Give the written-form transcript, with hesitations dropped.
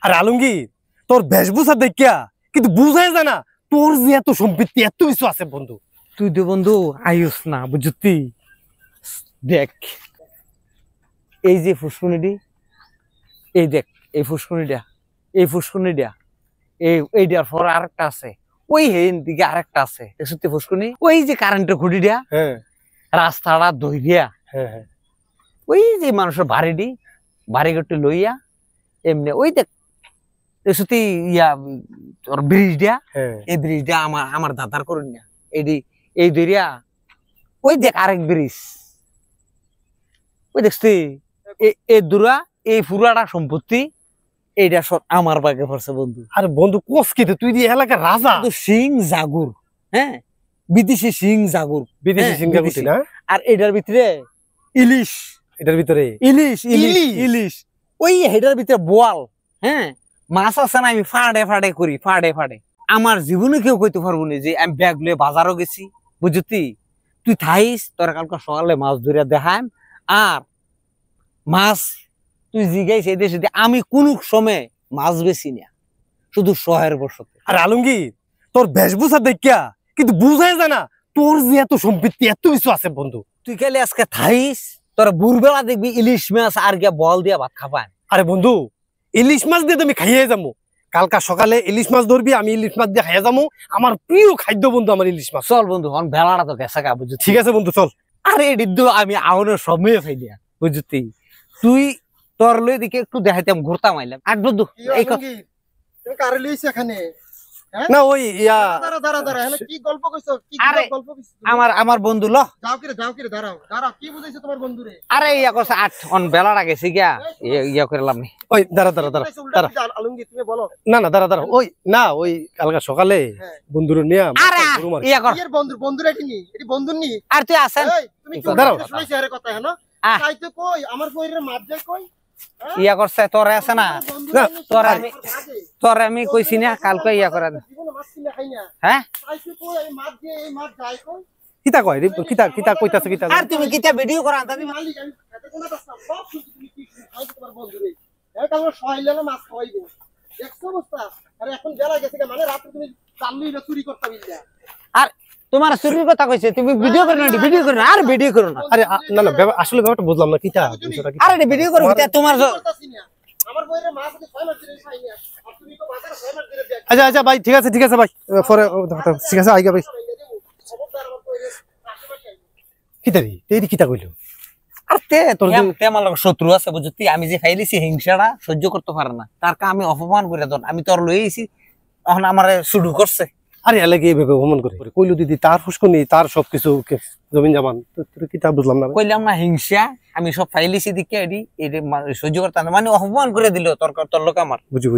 আর আলমগীর তোর বেশভূষা দেখিয়া কিন্তু বুঝাই যায় না তোর যে এত সম্পত্তি এত কিছু আছে বন্ধু। তুই তো বন্ধু আয়ুস না বুঝতি। দেখ এই যে ফুসকুনিটি, এই দেখ এই ফুসকুনিটা, এই ফুসকুনিটা, এইটার পর আরেকটা আছে, ওই হেন দিকে আরেকটা আছে সত্যি ফুসকুনি। ওই যে কারেন্টের খুঁটিটা, হ্যাঁ রাস্তাটা দইরিয়া, হ্যাঁ হ্যাঁ ওই যে মানুষের বাড়িটি বাড়ি ঘরটি লইয়া এমনি ওই দেখ সত্যি ইয়া তোর ব্রিজ দিয়া, হ্যাঁ এই ব্রিজটা আমার দাদার করুন না। এই দইরিয়া ওই দেখ আরেক ব্রিজ, ওই দেখছি এই দূরা এই পুরাটা সম্পত্তি এইটা সব আমার ভাগে পড়ছে বন্ধু। আরে বন্ধু কোস কি তুই দিয়ে এলাকার রাজা, তো সিং জাগুর, হ্যাঁ বিদেশি সিং জাগুর, বিদেশি হ্যাঁ, সিঙ্গাপুর বিদেশি। না আর এটার ভিতরে ইলিশ, এটার ভিতরে ইলিশ ইলিশ ইলিশ? ইলিশ ওই হেটার ভিতরে বোয়াল, হ্যাঁ মাছ আছে না, আমি ফাড়ে ফাড়ে করি, ফাড়ে ফাড়ে। আমার জীবনে কেউ কইতে পারবো না যে আমি ব্যাগ লয়ে বাজারও গেছি বুঝতি। তুই থাইস তোর কালকে সকালে মাছ ধরে দেখাম। আর মাছ তুই জিগাইস এই দেশে আমি কোন সময় মাছ বেশি না, শুধু শহের বসতে। আর আলমগীর তোর বেশভূষা দেখিয়া কিন্তু বুঝাই যায় না তোর যে এত সম্পত্তি এত কিছু আছে বন্ধু। তুই খালি আজকে থাইস, তোর ভোরবেলা দেখবি ইলিশ মাছ আর গিয়া বল দিয়া ভাত খাবান। আরে বন্ধু ইলিশ মাছ দিয়ে তুমি খাইয়ে যাবো, কালকা সকালে ইলিশ মাছ ধরবি, আমি ইলিশ মাছ দিয়ে খাইয়ে যাবো। আমার প্রিয় খাদ্য বন্ধু আমার ইলিশ মাছ। চল বন্ধু হন বেলাটা তো গেছে গা বুঝছি। ঠিক আছে বন্ধু চল। আরে এদিক আমি আউনের সময় ফাই দিয়া বুঝতি। তুই তোর লই দিকে একটু দেখাইতাম, ঘুরতাম আইলাম আর বন্ধু এই কথা। তুমি কারে লইছ এখানে? না ওই ইয়া দাঁড়া দাঁড়া দাঁড়া, এখানে কি গল্প কইছো? কি আরে, গল্প কইছো? আমার বন্ধু ল যাও কি রে দাঁড়াও দাঁড়াও, কি বুঝাইছো তোমার বন্ধুরে? আরে ইয়া কথা আট অন বেলাটা গেছে গিয়া ইয়া করে লাভ নেই। ওই দাঁড়া দাঁড়া দাঁড়া দাঁড়া আলমগীর তুমি বলো। না না দাঁড়া দাঁড়া ওই না ওই কালকা সকালে হ্যাঁ। বন্ধুর নিয়ে আরে গরু মারি। ইয়া কর এর বন্ধুরা কি নি? এটি বন্ধু নি? আর তুই আসেন এই তুমি কি দাঁড়াও। শুনাইছো এর কথা হ্যাঁ? আহ। তাই তো কই আমার কইরে মার যায় কই? ইয়া করছে তোরে আছে না, তোরে আমি কইছি না কালকে ইয়া করে দে। জীবনে মাছ কিনে খাই না। হ্যাঁ তাই তো কই এই মাছ দিয়ে এই মাছ যায় কই? কিতা কয় রে কিতা কিতা কইতাছে কিতা আর তুমি কিটা ভিডিও করা আনতা দিবা। মালিক আমি খেতে কোনা পাচ্ছিলাম সব শুনছি তুমি কি খাই তোমার বন্ধুরে। এই কাল সহাইলে না মাছ খাওয়াইবে। দেখছো অবস্থা? আরে এখন বেলা গেছে মানে রাতে তুমি চালুই না চুরি করতে বিল্লা। আর তোমার চুরির কথা কইছে, তুমি ভিডিও করো না, ভিডিও করো না, আর ভিডিও করো না। আরে না না আসলে ব্যাপারটা বুঝলাম না কিতা বিষয়টা কি। আরে ভিডিও করো কিটা তোমার আমার বইরে মাছ আছে 6 মাস ধরে খাই না। আর তুমি তো বাজারে 6 মাস ধরে দেখ। আচ্ছা আচ্ছা ভাই ঠিক আছে ভাই পরে ঠিক আছে আইগা ভাই। খবরদার আমার বইরে আশেপাশে কিতা রে এই কিতা কইলো। আর তোর আমার লগে শত্রু আছে বুঝতি। আমি যে খাইলিছি হিংসাটা সহ্য করতে পারে না, তার কা আমি অপমান করে দন। আমি তোর লই আইছি, এখন আমারে শুরু করছে। আরে এলাকে এইভাবে ভ্রমণ করে কইলো দিদি তার ফুসকুনি তার সবকিছু জমিন জামান তোর কিতা বুঝলাম না। কইলাম না হিংসা, আমি সব ফাইলিছি দিকে এডি সহ্য করতে মানে অপমান করে দিল তোর লোক আমার। বুঝি